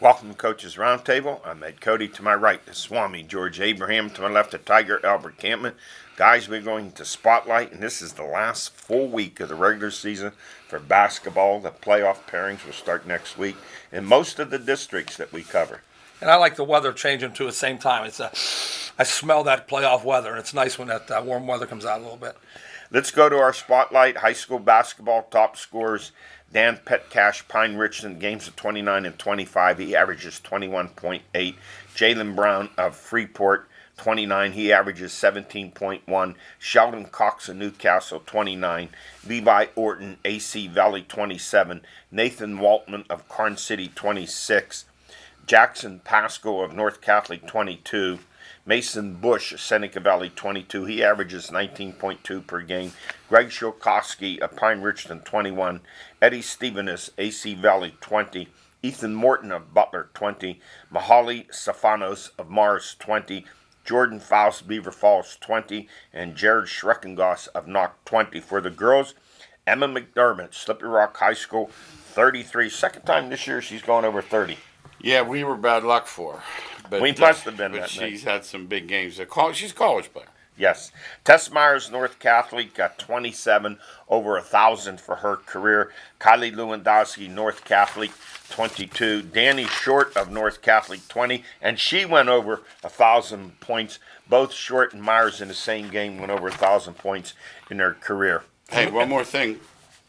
Welcome to Coach's Roundtable. I'm Ed Codi. To my right, the Swami, George Abraham. To my left, the Tiger, Albert Campman. Guys, we're going to Spotlight, and this is the last full week of the regular season for basketball. The playoff pairings will start next week in most of the districts that we cover. And I like the weather changing to the same time. I smell that playoff weather, and it's nice when that warm weather comes out a little bit. Let's go to our Spotlight. High school basketball top scorers. Dan Petcash, Pine Richland, games of 29 and 25. He averages 21.8. Jalen Brown of Freeport, 29. He averages 17.1. Sheldon Cox of Newcastle, 29. Levi Orton, AC Valley, 27. Nathan Waltman of Carn City, 26. Jackson Pasco of North Catholic, 22. Mason Bush, Seneca Valley, 22. He averages 19.2 per game. Greg Shilkowski of Pine Richland, 21. Eddie Stephanus, AC Valley, 20. Ethan Morton of Butler, 20. Mahali Safanos of Mars, 20. Jordan Faust, Beaver Falls, 20. And Jared Schreckengoss of Knock, 20. For the girls, Emma McDermott, Slippery Rock High School, 33. Second time this year she's gone over 30. Yeah, we were bad luck for her. But, We must have been but that she's night. had some big games. She's a college player. Yes. Tess Myers, North Catholic, got 27, over 1,000 for her career. Kylie Lewandowski, North Catholic, 22. Danny Short of North Catholic, 20. And she went over 1,000 points. Both Short and Myers in the same game went over 1,000 points in their career. Hey, one more thing.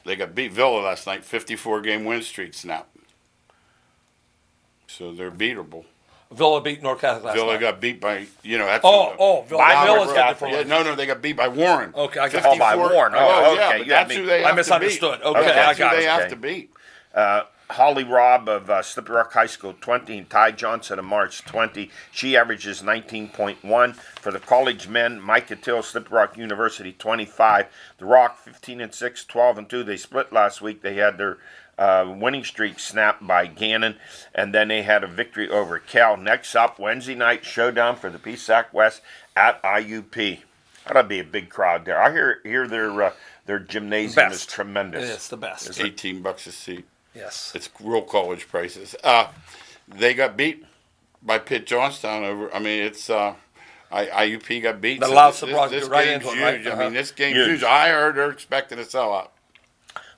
They got beat Villa last night, 54-game win streak snapped. So they're beatable. Villa beat North Catholic last Villa night. got beat by, that's Villa. By Villa's North got Catholic. the no, they got beat by Warren. Okay, I got 54 it. by Warren. Oh, okay. yeah, but You had that's me- who they I have misunderstood. to beat. Okay, that's I got who they it. have Okay. to beat. Holly Robb of Slippery Rock High School, 20, and Ty Johnson of March, 20. She averages 19.1. For the college men, Micah Till, Slippery Rock University, 25. The Rock, 15 and 6, 12 and 2. They split last week. They had their winning streak snapped by Gannon, and then they had a victory over Cal. Next up, Wednesday night showdown for the PSAC West at IUP. That'll be a big crowd there. I hear their gymnasium is Best. tremendous. It's the best. $18 a seat. Yes. It's real college prices. They got beat by Pitt Johnstown over. I mean, it's IUP got beat. That allows this, surprise this right game's into it, right? huge. Uh-huh. I mean, this game's Huge. huge. I heard they're expecting a sellout.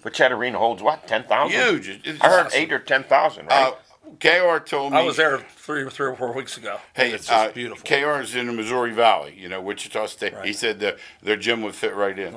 Which that arena holds what, 10,000? Huge. It's I heard awesome. 8 or 10,000, right? KR told me. I was there three or 4 weeks ago. Hey, it's just beautiful. KR is in the Missouri Valley, Wichita State. Right. He said their gym would fit right in.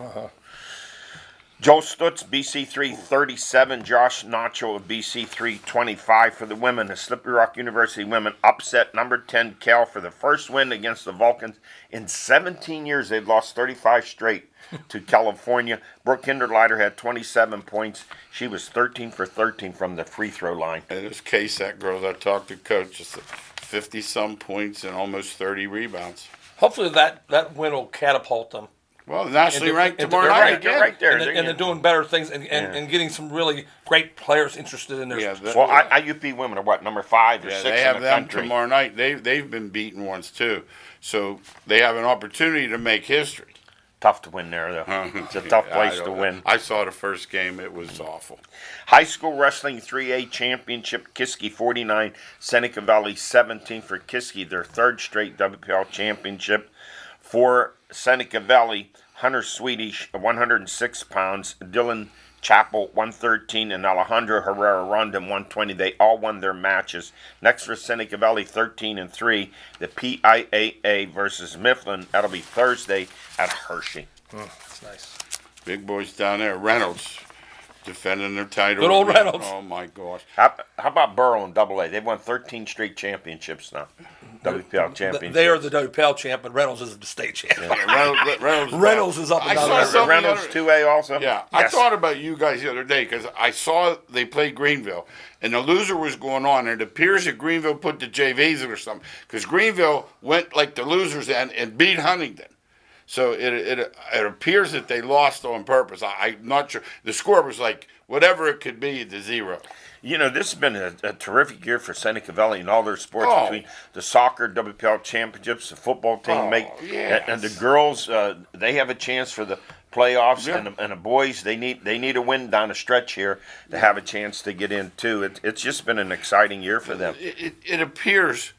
Joe Stutz, BC3, 37. Josh Nacho of BC3, 25. For the women, the Slippery Rock University women upset number 10 Cal for the first win against the Vulcans. In 17 years, they've lost 35 straight to California. Brooke Hinderleiter had 27 points. She was 13 for 13 from the free throw line. And this KSAC girls, I talked to coach, just 50-some points and almost 30 rebounds. Hopefully that win will catapult them. Well, nationally ranked into- tomorrow they're night right, again. they're right there. And they're doing better things and getting some really great players interested in their Yeah, sport. Well, IUP women are what, number 5 or Yeah, 6 they have in the them country? tomorrow night. They've been beaten once too, so they have an opportunity to make history. Tough to win there, though. It's a tough Yeah, place I to don't know. win. I saw the first game; it was awful. High school wrestling 3A championship, Kiski 49, Seneca Valley 17 for Kiski, their third straight WPL championship. For Seneca Valley, Hunter Swedish, 106 pounds, Dylan Chappell, 113, and Alejandro Herrera Rondon, 120. They all won their matches. Next for Seneca Valley, 13 and 3, the PIAA versus Mifflin. That'll be Thursday at Hershey. That's nice. Big boys down there. Reynolds defending their title. Good old Reynolds. Oh my gosh! How about Burrow in AA? They've won 13 straight championships now. WPL championships. They are the WPL champ, but Reynolds is the state champ. Reynolds is up and I down saw the something Reynolds the other- 2A also? Yeah, I Yes. thought about you guys the other day because I saw they played Greenville, and the loser was going on, and it appears that Greenville put the JVs in or something because Greenville went like the losers and beat Huntington. So it appears that they lost on purpose. I'm not sure. The score was like whatever it could be to 0. This has been a terrific year for Seneca Valley in all their sports, Oh. between the soccer WPL championships, the football team, Oh, yes. and the girls. They have a chance for the playoffs, Yeah. and the boys they need a win down the stretch here to have a chance to get in too. It's just been an exciting year for them. It appears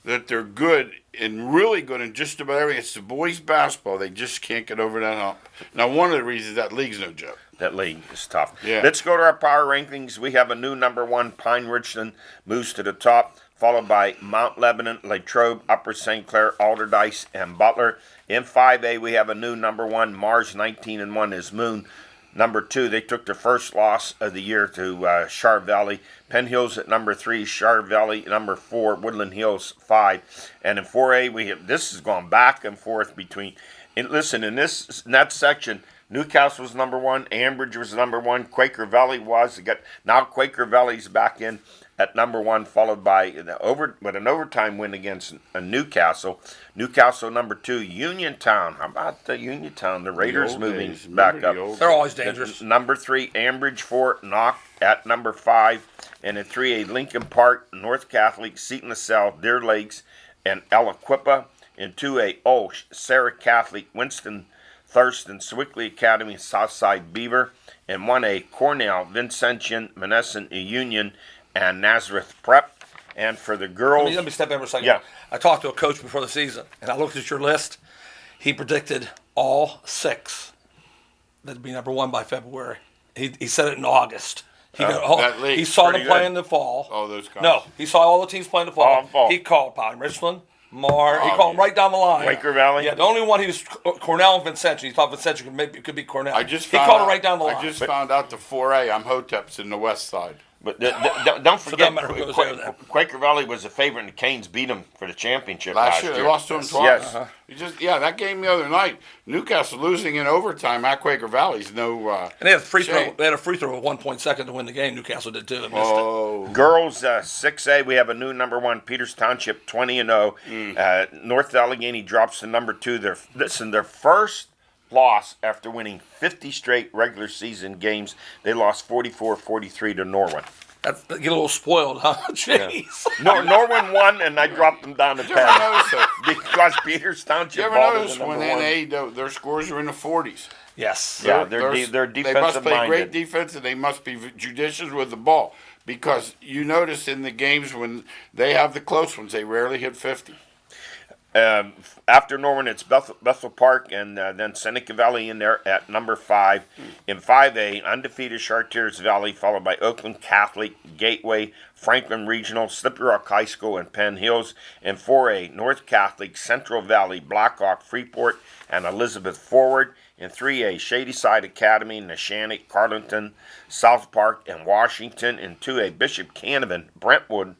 that they're good and really good in just about everything. It's the boys' basketball. They just can't get over that hump. Now, one of the reasons that league's no joke. That league is tough. Yeah. Let's go to our power rankings. We have a new number one. Pine Richland moves to the top, followed by Mount Lebanon, Latrobe, Upper St. Clair, Alderdice, and Butler. In 5A, we have a new number one. Mars 19-1 is Moon. Number 2, they took their first loss of the year to Shar Valley. Penn Hills at number 3, Shar Valley number 4, Woodland Hills 5. And in 4A, this has gone back and forth between. And listen, in that section, Newcastle was number 1, Ambridge was number 1, Quaker Valley was. Now Quaker Valley's back in at number 1, followed by with an overtime win against Newcastle. Newcastle number 2, Uniontown. How about the Uniontown? The Raiders moving back up. They're always dangerous. Number 3, Ambridge 4, Knock at number 5, and in 3A, Lincoln Park, North Catholic, Seton LaSalle, Deer Lakes, and Aliquippa. In 2A, Sarah Catholic, Winston Thurston, Swickley Academy, Southside Beaver. In 1A, Cornell, Vincentian, Monessen Union, and Nazareth Prep. And for the girls, Let me step in for a second. Yeah. I talked to a coach before the season, and I looked at your list. He predicted all 6 that'd be number 1 by February. He said it in August. That league, He saw them pretty play good. in the fall. All those guys. No, he saw all the teams play in the fall. All in fall. He called Pine Richland, Mar. He called them right down the line. Quaker Valley? Yeah, the only one he was Cornell and Vincentian. He thought Vincentian could be Cornell. I just he found called out, it right down the line. I just found out the 4A. I'm Hotep's in the west side. but don't forget, doesn't matter who goes there then. Quaker Valley was a favorite, and the Canes beat them for the championship Last year, they lost to them twice. Yes. That game the other night, Newcastle losing in overtime at Quaker Valley's no. And they had a free throw. shame. They had a free throw at 1 point second to win the game. Newcastle did too. And missed it. Oh, Girls 6A, we have a new number 1, Peters Township 20-0. North Allegheny drops to number 2. Their first loss after winning 50 straight regular season games. They lost 44-43 to Norwin. You get a little spoiled, huh? Jeez. Norwin won, and I dropped them down to Did you ever 10 notice that? because Peters Township. You ever balled notice as the when number 1. NA their scores are in the 40s? Yes. Yeah, they're They must play defensive-minded. great defense, and they must be judicious with the ball. Because you notice in the games when they have the close ones, they rarely hit 50. After Norman, it's Bethel Park and then Seneca Valley in there at number 5. In 5A, undefeated Chartiers Valley, followed by Oakland Catholic, Gateway, Franklin Regional, Slippery Rock High School, and Penn Hills. In 4A, North Catholic, Central Valley, Blackhawk, Freeport, and Elizabeth Forward. In 3A, Shadyside Academy, Neshannock, Carleton, South Park, and Washington. In 2A, Bishop Canavan, Brentwood.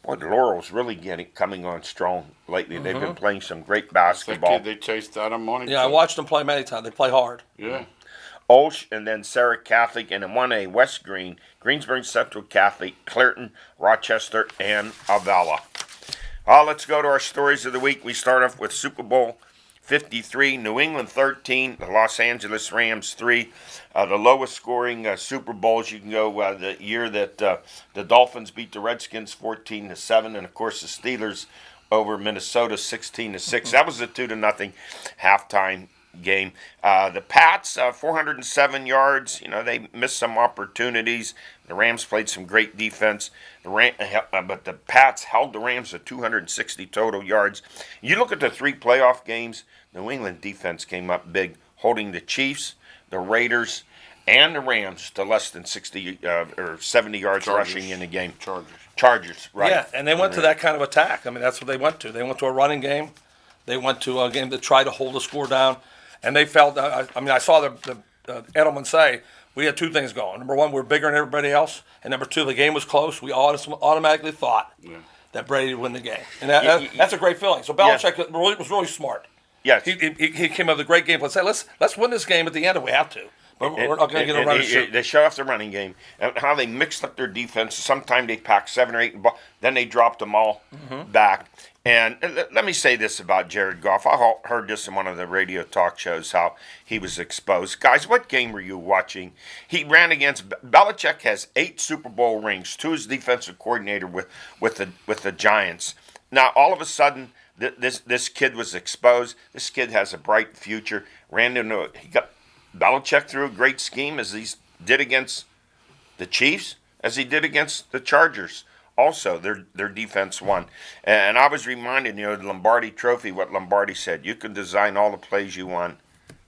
Boy, the Laurel's really coming on strong lately. They've been playing some great That basketball. kid they chased out of money. Yeah, I watched them play many times. They play hard. Yeah. Olsh, and then Sarah Catholic, and in 1A, West Green, Greensburg Central Catholic, Clairton, Rochester, and Avella. Let's go to our stories of the week. We start off with Super Bowl 53, New England 13, the Los Angeles Rams 3. The lowest scoring Super Bowls, you can go the year that the Dolphins beat the Redskins 14-7, and of course the Steelers over Minnesota 16-6. That was a 2-0 halftime game. The Pats 407 yards. They missed some opportunities. The Rams played some great defense. But the Pats held the Rams to 260 total yards. You look at the 3 playoff games. New England defense came up big, holding the Chiefs, the Raiders, and the Rams to less than 60 or 70 yards Chargers. rushing in the game. Chargers, right? Yeah, and they went to that kind of attack. I mean, that's what they went to. They went to a running game. They went to a game to try to hold the score down, and they felt. I saw the Edelman say we had 2 things going. Number 1, we're bigger than everybody else, and number 2, the game was close. We automatically thought that Brady would win the game, and that's a great feeling. So Belichick was really smart. Yes. He came up with a great game plan. Say, let's win this game at the end if we have to. But we're not going to get a running shoot. They shut off the running game. And how they mixed up their defense. Sometimes they packed 7 or 8, then they dropped them all back. And let me say this about Jared Goff. I heard this in one of the radio talk shows, how he was exposed. Guys, what game were you watching? He ran against Belichick has 8 Super Bowl rings, 2 as defensive coordinator with the Giants. Now, all of a sudden, this kid was exposed. This kid has a bright future. He got Belichick threw a great scheme as he did against the Chiefs, as he did against the Chargers. Also, their defense won. And I was reminded, the Lombardi Trophy, what Lombardi said. You can design all the plays you want.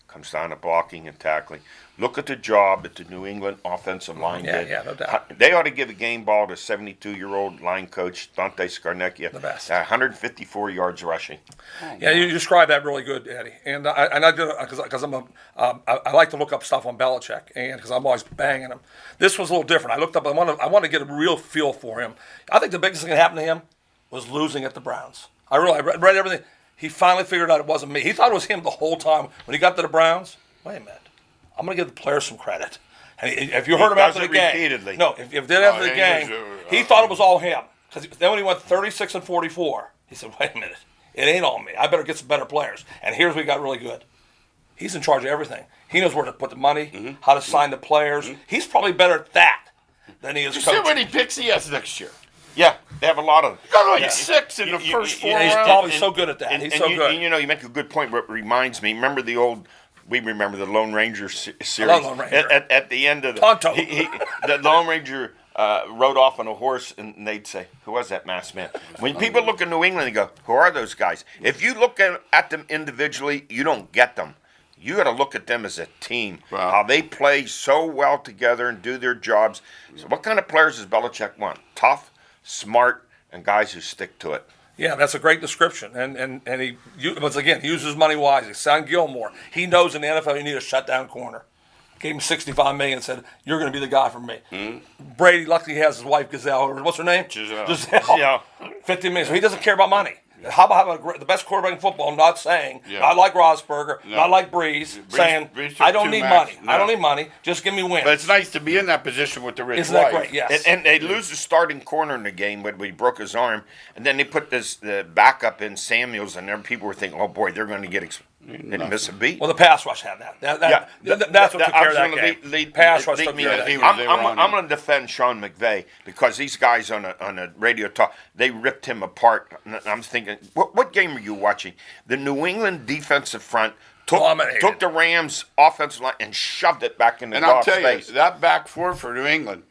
Comes down to blocking and tackling. Look at the job that the New England offensive line did. Yeah, no doubt. They ought to give a game ball to 72-year-old line coach Dante Scarnecchia. The best. 154 yards rushing. Yeah, you described that really good, Eddie. And I do because I like to look up stuff on Belichick, and because I'm always banging him. This was a little different. I looked up. I want to get a real feel for him. I think the biggest thing that happened to him was losing at the Browns. I read everything. He finally figured out it wasn't me. He thought it was him the whole time. When he got to the Browns, wait a minute. I'm going to give the players some credit. And if you heard him after the game, repeatedly. No, if did after the game, he thought it was all him. Because then when he went 36 and 44, he said, "Wait a minute, it ain't all me. I better get some better players." And here's what he got really good. He's in charge of everything. He knows where to put the money, how to sign the players. He's probably better at that than he is coaching. See how many picks he has next year. Yeah, they have a lot of. He got like 6 in the first 4 He's rounds. probably so good at that. He's so good. And you make a good point. What reminds me, we remember the Lone Ranger series. Lone Ranger. At the end of Tonto. The Lone Ranger rode off on a horse, and they'd say, "Who was that masked man?" When people look at New England, they go, "Who are those guys?" If you look at them individually, you don't get them. You got to look at them as a team. Wow. How they play so well together and do their jobs. So, what kind of players does Belichick want? Tough, smart, and guys who stick to it. Yeah, that's a great description. And he, once again, he uses money wisely. Son Gilmore, he knows in the NFL you need a shutdown corner. Gave him $65 million and said, "You're going to be the guy for me." Brady, luckily, he has his wife Giselle. What's her name? Giselle. Yeah. $50 million. So he doesn't care about money. How about having the best quarterback in football? Not saying not like Roethlisberger, not like Breeze, saying Breeze I don't took need $2 money. max. No. I don't need money. Just give me wins. But it's nice to be in that position with the rich Isn't that wife. great? Yes. And they lose the starting corner in the game when he broke his arm, and then they put the backup in Samuels, and then people were thinking, "Oh boy, they're going to get." Didn't miss a beat. Well, the pass rush had that. That's what took care of that game. Pass rush took care of that game. I'm going to defend Sean McVay because these guys on a radio talk, they ripped him apart. And I'm thinking, what game are you watching? The New England defensive front took the Rams' offensive line and shoved it back into Goff's face. And I'll tell you, that back four for New England,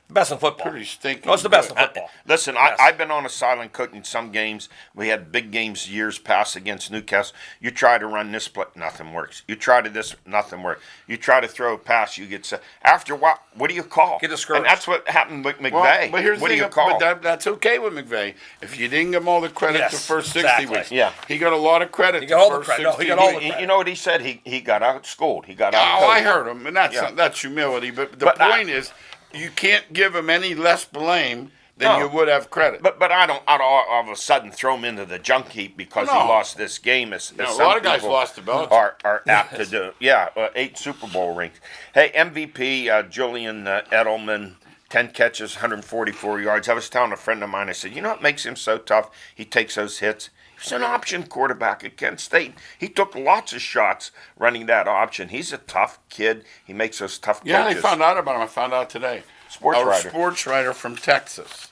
best in football. pretty stinking. No, it's the best in football. Listen, Yes. I've been on a sideline coaching some games. We had big games years past against Newcastle. You try to run this play, nothing works. You try to this, nothing works. You try to throw a pass, you get set. After a while, what do you call? Get discouraged. And that's what happened with McVay. Well, but here's what the do thing, you call? But that's okay with McVay. If you didn't give him all the credit Yes, the first 60 exactly. weeks, Yeah. he got a lot of credit He the got all the first credit. No, 60 he got all the weeks. credit. You know what he said? He got outschooled. He got Oh, out. I heard him, and that's humility. But the point is, you can't give him any less blame than you would have credit. But I don't all of a sudden throw him into the junk heap because he lost this game. As a some lot of guys people lost to Belichick. are apt to do. Yeah, 8 Super Bowl rings. Hey, MVP Julian Edelman, 10 catches, 144 yards. I was telling a friend of mine, I said, you know what makes him so tough? He takes those hits. He's an option quarterback at Kent State. He took lots of shots running that option. He's a tough kid. He makes those tough catches. Yeah, they found out about him. I found out today. Sports writer from Texas.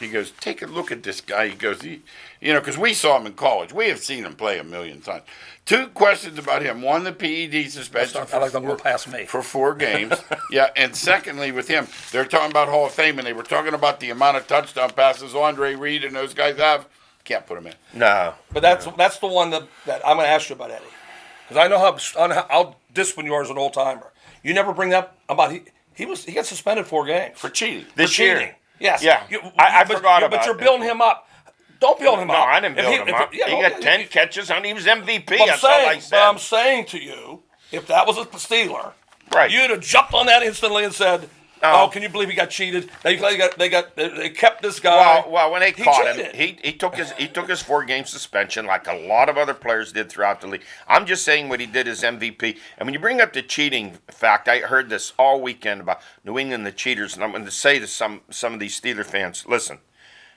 He goes, take a look at this guy. He goes, because we saw him in college. We have seen him play a million times. 2 questions about him. One, the PED suspension I like them to go past me. for 4 games. Yeah, and secondly, with him, they're talking about Hall of Fame, and they were talking about the amount of touchdown passes Andre Reed and those guys have. Can't put him in. No. But that's the one that I'm going to ask you about, Eddie. Because I know how disciplined you are as an old timer. You never bring up about he got suspended 4 games For cheating. This year. cheating. Yes. Yeah. I forgot about But you're it. building him up. Don't build him No, up. I didn't build him up. He got 10 catches and he was MVP. That's all I said. But I'm saying to you, if that was a Steeler, Right. you'd have jumped on that instantly and said, No. "Oh, can you believe he got cheated? They kept this guy." Well, when they caught cheated. him, he took his 4-game suspension like a lot of other players did throughout the league. I'm just saying what he did as MVP. And when you bring up the cheating fact, I heard this all weekend about New England the cheaters, and I'm going to say to some of these Steeler fans, listen,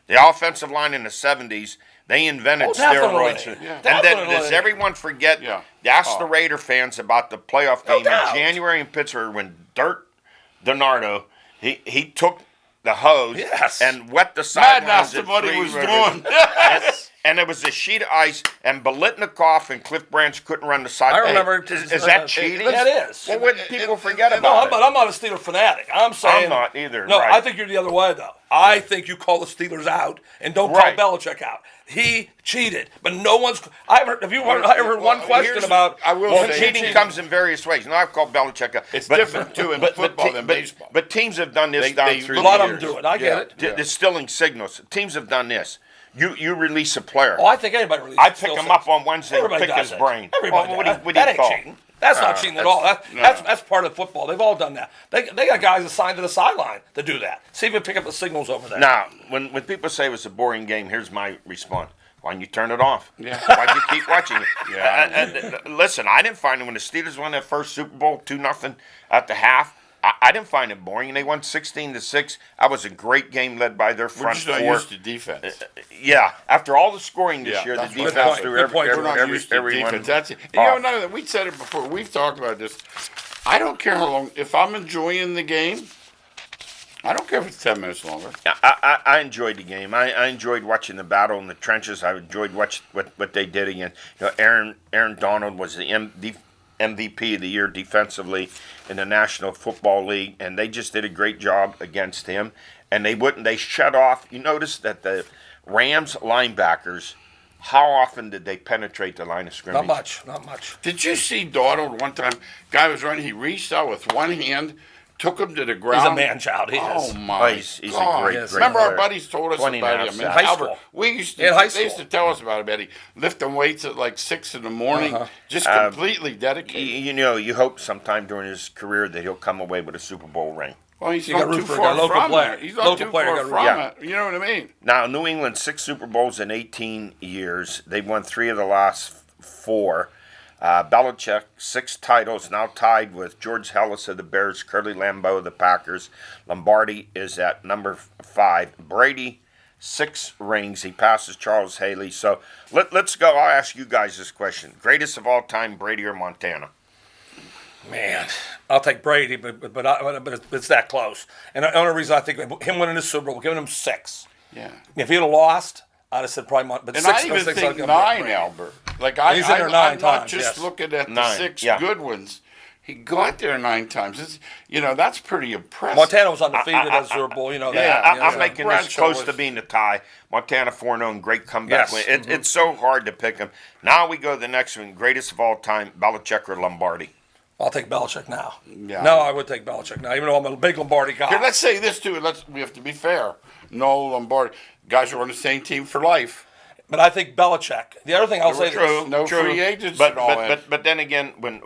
the offensive line in the 70s, they invented steroids. Yeah. And then does everyone forget? Yeah. Ask the Raider fans about the playoff game in doubt. January in Pittsburgh when Dirt Donardo, he took the hose Yes. and wet the Mad sidelines. Master what he was doing. and it was a sheet of ice, and Biletnikoff and Cliff Branch couldn't run the side. I remember. Is that cheating? That is. Well, what people forget No, about but it. I'm not a Steeler fanatic. I'm saying I'm not either. No, right. I think you're the other way though. I think you call the Steelers out and don't Right. call Belichick out. He cheated, but no one's. I ever heard one question about. I will Well, say cheating comes in various ways. No, I've called Belichick out. It's different, too, in football than baseball. But teams have done this through A the lot of years. them do it. I get it. Distilling signals. Teams have done this. You release a player. Oh, I think anybody releases. I pick him up on Wednesday and Everybody pick does his it. brain. Everybody Well, does. what do That you ain't call? cheating. That's not cheating at all. That's part of football. They've all done that. They got guys assigned to the sideline to do that. See if we pick up the signals over there. Now, when people say it was a boring game, here's my response. Why don't you turn it off? Yeah. Why'd you keep watching it? Yeah. Listen, I didn't find it when the Steelers won that first Super Bowl 2-0 at the half. I didn't find it boring. They won 16-6. That was a great game led by their We're front just not four. used to defense. Yeah, after all the scoring this Yeah, year, the that's what defense happened. threw Good point. We're not used to everyone. defense. That's it. off. We said it before. We've talked about this. I don't care how long. If I'm enjoying the game, I don't care if it's 10 minutes longer. I enjoyed the game. I enjoyed watching the battle in the trenches. I enjoyed what they did again. Aaron Donald was the MVP of the year defensively in the National Football League, and they just did a great job against him. And they shut off. You notice that the Rams linebackers, how often did they penetrate the line of scrimmage? Not much. Did you see Donald one time? Guy was running. He reached out with one hand, took him to the ground. He's a man-child. He Oh is. my! He's a God. great Remember, player. our buddies told us 20 about and a him in half High Albert. school. We used to. In high They used to school. tell us about him, Eddie. Lifting weights at like 6 in the morning, just completely dedicated. You hope sometime during his career that he'll come away with a Super Bowl ring. Well, he's You got not root too for a far guy, local from player. it. He's not Local too player, far got root. from Yeah. it. You know what I mean? Now, New England, 6 Super Bowls in 18 years. They've won 3 of the last 4. Belichick, 6 titles, now tied with George Hellis of the Bears, Curly Lambeau of the Packers. Lombardi is at number 5. Brady, 6 rings. He passes Charles Haley. So let's go. I'll ask you guys this question. Greatest of all time, Brady or Montana? Man, I'll take Brady, but it's that close. And the only reason I think him winning the Super Bowl, giving him 6. Yeah. If he'd have lost, I'd have said probably But And 6, I even I'd think give him 9, Brady. Albert. Like He's in there 9 I'm not times, just yes. looking at the 9, 6 yeah. good ones. He got there 9 times. It's, that's pretty impressive. Montana was undefeated as Super Bowl, Yeah, that. I'm making this Bradshaw close was- to being a tie. Montana 4-0, great comeback Yes. win. It's so hard to pick them. Now we go to the next one. Greatest of all time, Belichick or Lombardi? I'll take Belichick now. Yeah. No, I would take Belichick now, even though I'm a big Lombardi guy. Here, let's say this too. We have to be fair. No Lombardi. Guys are on the same team for life. But I think Belichick. The other thing I'll say True, this. No true. free agents But and all that. but then again, when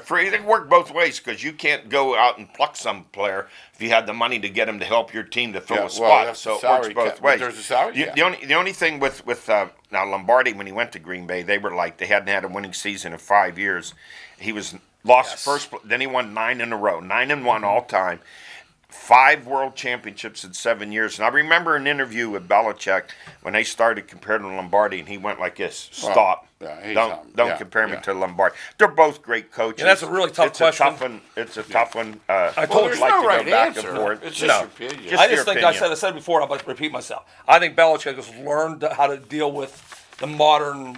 free, they work both ways because you can't go out and pluck some player if you had the money to get him to help your team to fill Yeah, a well, spot. that's So the it works salary both cap, but ways. there's a salary cap. The only thing with now Lombardi when he went to Green Bay, they were like they hadn't had a winning season in 5 years. He was lost Yes. first, then he won 9 in a row, 9-1 all time. 5 world championships in 7 years. And I remember an interview with Belichick when they started comparing to Lombardi, and he went like this: "Stop! yeah, don't compare me to Lombardi. They're both great coaches." Yeah, that's a really tough question. It's a tough one. I told there's you. no to go right back answer. and forth. It's just your opinion. just I your just think opinion. I said it before. I'll repeat myself. I think Belichick has learned how to deal with the modern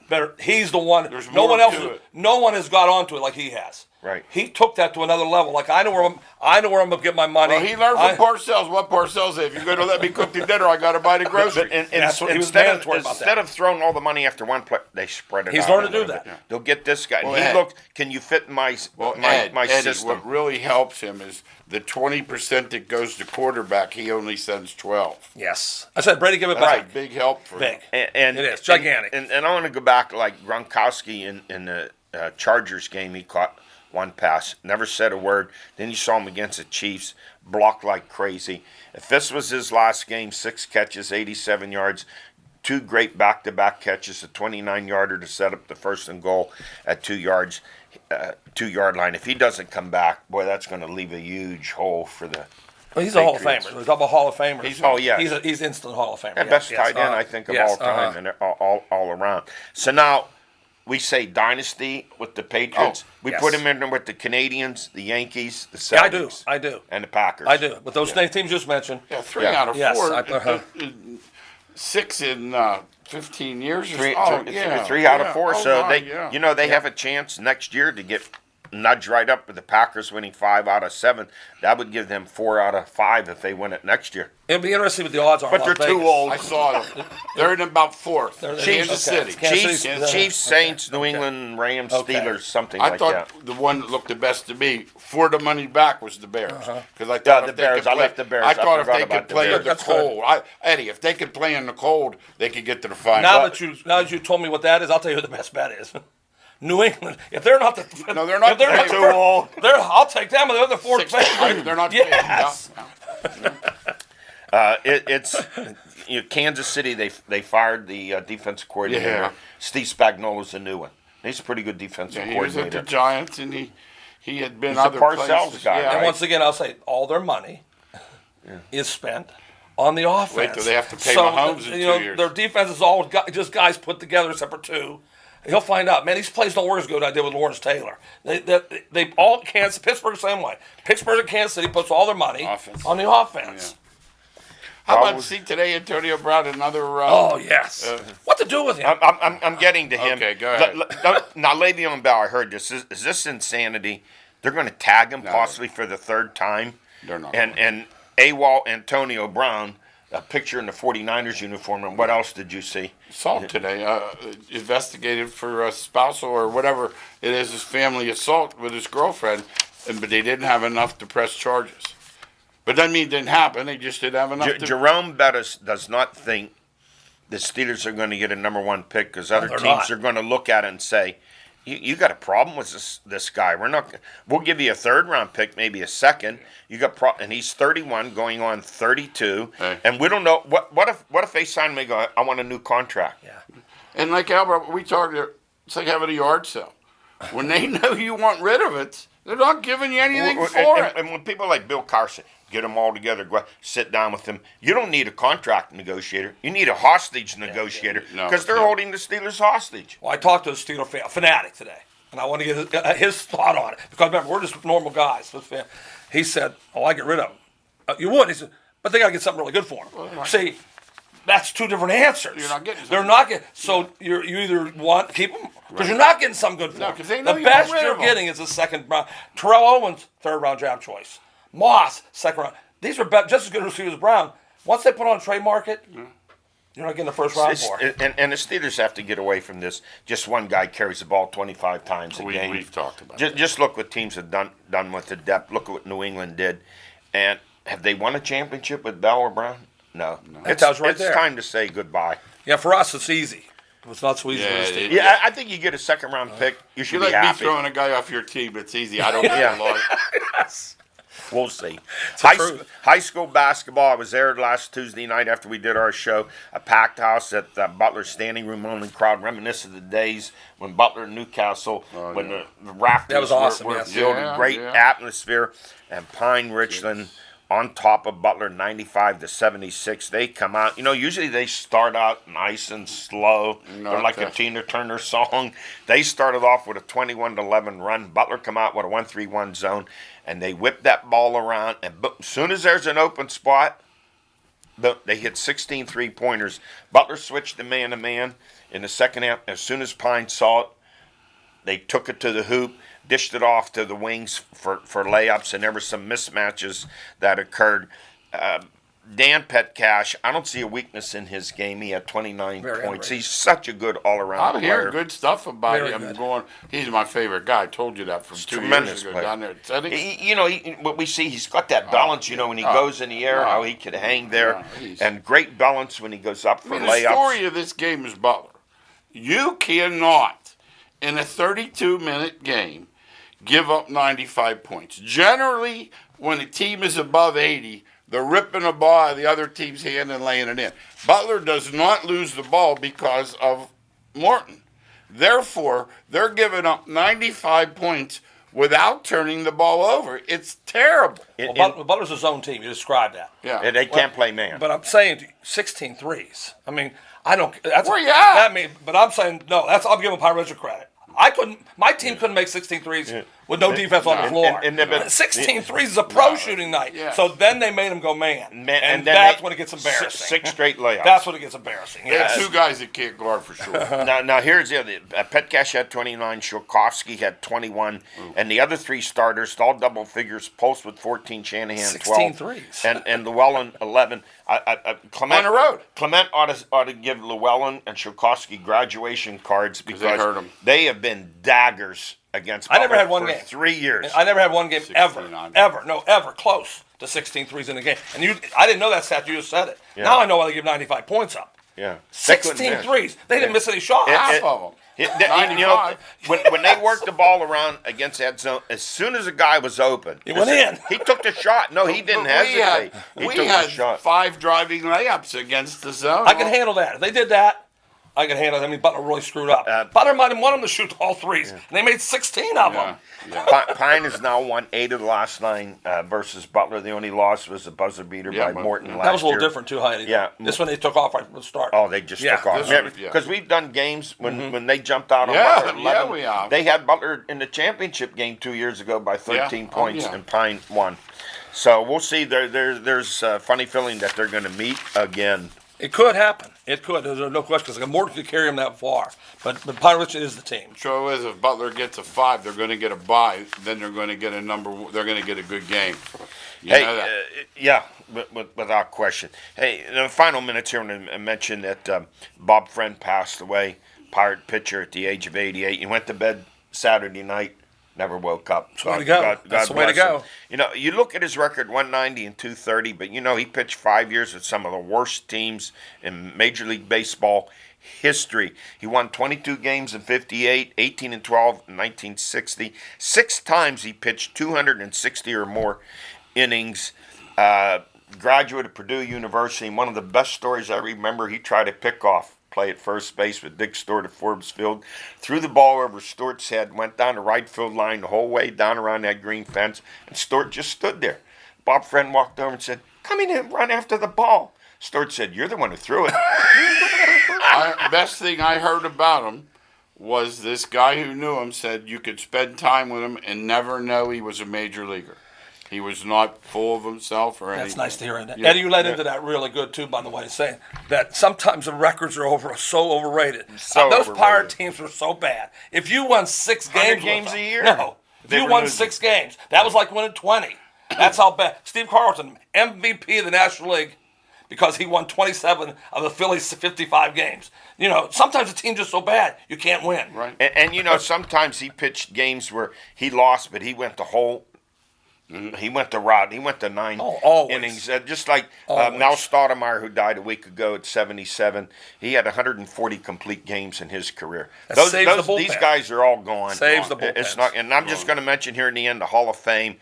better. He's the one. There's No more one else. to it. No one has got onto it like he has. Right. He took that to another level. Like I know where I'm gonna get my money. Well, he learned from Parcells. What Parcells said, if you're going to let me cook the dinner, I got to buy the groceries. And that's what he was instead mandatory about instead that. of throwing all the money after one player, they spread it He's out. learned a to do little that. bit. They'll get this guy. Well, And he Ed- looked. Can you fit my Eddie, system? what really helps him is the 20% that goes to quarterback, he only sends 12. Yes, I said Brady, give it That's back. a big help for him. Big. And It is gigantic. And I want to go back like Gronkowski in the Chargers game. He caught one pass, never said a word. Then you saw him against the Chiefs, blocked like crazy. If this was his last game, 6 catches, 87 yards, 2 great back-to-back catches, a 29-yarder to set up the 1st and goal at 2 yards, 2-yard line. If he doesn't come back, boy, that's going to leave a huge hole for the. Well, he's a Hall of Patriots. Famer. A double Hall of Famer. Yeah. He's instant Hall of Famer. And Yes, best yes, tight end, I think, of yes, all time, and all around. So now we say dynasty with the Patriots. We yes. put him in with the Canadians, the Yankees, the Yeah, Celtics. I do. And the Packers. I do. With those teams just mentioned. Yeah, 3 Yeah. out of Yes, 4. 6 in 15 years or Three, so. three out of four. Oh, So my, they have a chance next year to get nudged right up with the Packers winning 5 out of 7. That would give them 4 out of 5 if they win it next year. It'll be interesting what the odds are. But in they're Las too Vegas. old. I saw them. They're in about 4th. Kansas okay. City. Kansas City's- Chiefs, Saints, New England, Rams, Okay. Steelers, something I like thought that. the one that looked the best to me for the money back was the Bears because I thought Yeah, if the they Bears. could I play, left the Bears. I I thought if forgot they about could the play Bears. in the That's good. cold, Eddie, if they could play in the cold, they could get to the final. Now that you told me what that is, I'll tell you who the best bet is. New England. If they're not the No, they're not. If they're They're not too the- old. I'll take them. They're the fourth favorite. They're not. Yes. It's Kansas City. They fired the defensive coordinator. Yeah. Steve Spagnuolo's the new one. He's a pretty good defensive He was at the coordinator. Giants, and he had been He's a other Parcells places. guy, Yeah. And right? once again, I'll say all their money is spent on the offense. Wait till they have to pay so, Mahomes in 2 years. Their defense is all just guys put together except for 2. He'll find out. Man, these plays don't work as good as I did with Lawrence Taylor. They all Kansas, Pittsburgh the same way. Pittsburgh and Kansas City puts all their money Offense. on the offense. How about see today, Antonio Brown, another? Oh yes. What to do with him? I'm getting to him. Okay, go ahead. Now, Le'Veon Bell, I heard this. Is this insanity? They're going to tag him possibly for the 3rd time. They're not. And AWOL Antonio Brown, a picture in the 49ers uniform. And what else did you see? Assault today, investigated for spousal or whatever it is, his family assault with his girlfriend, but they didn't have enough to press charges. But doesn't mean it didn't happen. They just didn't have enough. Jerome Bettis does not think the Steelers are going to get a number 1 pick because other they're teams not. are going to look at it and say, "You got a problem with this guy? We'll give you a 3rd round pick, maybe a 2nd. You got and he's 31, going on 32, Hey. and we don't know what if they sign him and go, I want a new contract." Yeah. And like Albert, we talked. It's like having a yard sale. When they know you want rid of it, they're not giving you anything for it. And when people like Bill Carson get them all together, go sit down with them, you don't need a contract negotiator. You need a hostage negotiator No, because they're yeah. holding the Steelers hostage. Well, I talked to a Steeler fanatic today, and I want to get his thought on it because remember we're just normal guys. He said, "Oh, I get rid of him." You would. He said, "But they got to get something really good for him." See, that's 2 different answers. You're not getting They're something. not getting. So you either want keep them because you're not getting something good for No, them. 'cause they know the you best want rid you're of 'em. getting is a 2nd round. Terrell Owens, 3rd round draft choice. Moss, 2nd round. These are just as good receivers as Brown. Once they put on a trade market, you're not getting the 1st round for it. And the Steelers have to get away from this. Just one guy carries the ball 25 times a game. We've talked about Just look what teams have done with the depth. Look at what New England did. And have they won a championship with Bell or Brown? No. That tells you right it's there. time to say goodbye. Yeah, for us it's easy. It's not so easy for the Yeah, Steelers. Yeah, I think you get a 2nd round pick. You should You be like me happy. throwing a guy off your team. It's easy. I don't get Yeah. along. We'll see. the truth. High school basketball. I was there last Tuesday night after we did our show. A packed house at Butler's standing room only crowd, reminiscent of the days when Butler and Newcastle, when the rafters That was awesome, were yes. filled. Yeah, Great yeah. atmosphere. And Pine Richland on top of Butler, 95-76. They come out. Usually they start out nice and slow. They're like a Tina Turner song. They started off with a 21-11 run. Butler come out with a 1-3-1 zone, and they whip that ball around. And as soon as there's an open spot, they hit 16 3-pointers. Butler switched to man-to-man in the second half. As soon as Pine saw it, they took it to the hoop, dished it off to the wings for layups, and there were some mismatches that occurred. Dan Petcash, I don't see a weakness in his game. He had 29 Very points. underrated. He's such a good all-around I'm player. hearing good stuff about Very him. good. He's my favorite guy. I told you that from 2 Tremendous years ago player. down there at Cedi. What we see, he's got that balance, when he goes in the air, how he could hang there, and great balance when he goes up for The layups. story of this game is Butler. You cannot, in a 32-minute game, give up 95 points. Generally, when a team is above 80, they're ripping the ball out of the other team's hand and laying it in. Butler does not lose the ball because of Morton. Therefore, they're giving up 95 points without turning the ball over. It's terrible. Butler's a zone team. You described that. Yeah. And they can't play man. But I'm saying to you, 16 threes. I mean, I don't. That's Where you at? But I'm saying no. I'm giving Pine Richard credit. My team couldn't make 16 threes with no defense on the floor. and they've been- 16 threes is a pro shooting night. Yeah. So then they made him go man. And And then that's they- when it gets embarrassing. Six straight layups. That's when it gets embarrassing. They have Yes. two guys that can't guard for sure. Now here's the other. Petcash had 29, Shulkovsky had 21, and the other three starters, all double figures, Pulse with 14, Shanahan 16 12, threes. and Llewellyn 11. Clement, On the road. Clement ought to give Llewellyn and Shulkovsky graduation cards because they hurt 'em. they have been daggers against I never Butler had one for game. 3 years. I never had one game 16 ever close to 16 threes in a game. And I didn't know that stat. You just said it. Yeah. Now I know why they give 95 points up. Yeah, 16 threes. They didn't miss any shots. Half of them. You know, 95. when they worked the ball around against that zone, as soon as a guy was open, He went in. He took the shot. No, he didn't hesitate. He We took had the shot. 5 driving layups against the zone. I can handle that. If they did that, I can handle it. I mean, Butler really screwed up. Butler might have wanted them to shoot all threes, and they made 16 of them. Pine has now won 8 of the last 9 versus Butler. The only loss was a buzzer beater Yeah, by but- Morton last That was a little year. different too, Heidi. Yeah. This one they took off right from the start. Oh, they just took off. this one, yeah. Because we've done games when they jumped out on Yeah, Butler. yeah, 11. we have. They had Butler in the championship game 2 years ago by 13 Yeah. Oh, points, yeah. and Pine won. So we'll see. There's a funny feeling that they're going to meet again. It could happen. It could. There's no question because Morton could carry him that far. But Pine Ridge is the team. True is, if Butler gets a 5, they're going to get a bye. Then they're going to get they're going to get a good game. You Hey, know that. yeah, without question. Hey, in the final minutes here, I want to mention that Bob Friend passed away, Pirate pitcher at the age of 88. He went to bed Saturday night, never woke up. That's the way to go. That's the way to bless go. him. You know, you look at his record, 190 and 230, but you know he pitched 5 years with some of the worst teams in Major League Baseball history. He won 22 games in 58, 18 and 12 in 1960. 6 times he pitched 260 or more innings. Graduate of Purdue University. And one of the best stories I remember, he tried to pick off play at first base with Dick Stewart at Forbes Field. Threw the ball over Stewart's head, went down the right field line the whole way down around that green fence, and Stewart just stood there. Bob Friend walked over and said, "Come in and run after the ball." Stewart said, "You're the one who threw it." Best thing I heard about him was this guy who knew him said you could spend time with him and never know he was a major leaguer. He was not full of himself or anything. That's nice to hear. And Yeah. Eddie, you led into that really good too, by the way, saying that sometimes the records are so overrated. So Those overrated. Pirate teams were so bad. If you won 6 games, 100 games with them- a year. No, if They you were won losing. 6 games, that was like winning 20. That's how bad. Steve Carlton, MVP of the National League, because he won 27 of the Phillies' 55 games. You know, sometimes the team's just so bad you can't win. Right. And you know, sometimes he pitched games where he lost, but he went the whole. He went the route. He went the 9 always. innings. Just like Always. Mel Stoudemire, who died a week ago at 77. He had 140 complete games in his career. That saves the bullpen. These guys are all gone. Saves the It's bullpens. not. And I'm just going to mention here in the end the Hall of Fame.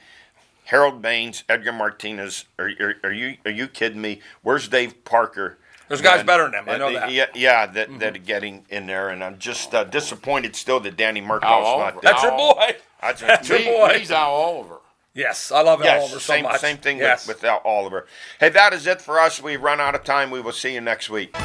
Harold Baines, Edgar Martinez. Are you kidding me? Where's Dave Parker? There's guys better than him. I know that. Yeah, that are getting in there, and I'm just disappointed still that Danny Murtaugh's Al not Oliver. there. That's your boy. That's your boy. He's Al Oliver. Yes, I love Al Yes, Oliver so much. same thing Yes. with Oliver. Hey, that is it for us. We've run out of time. We will see you next week.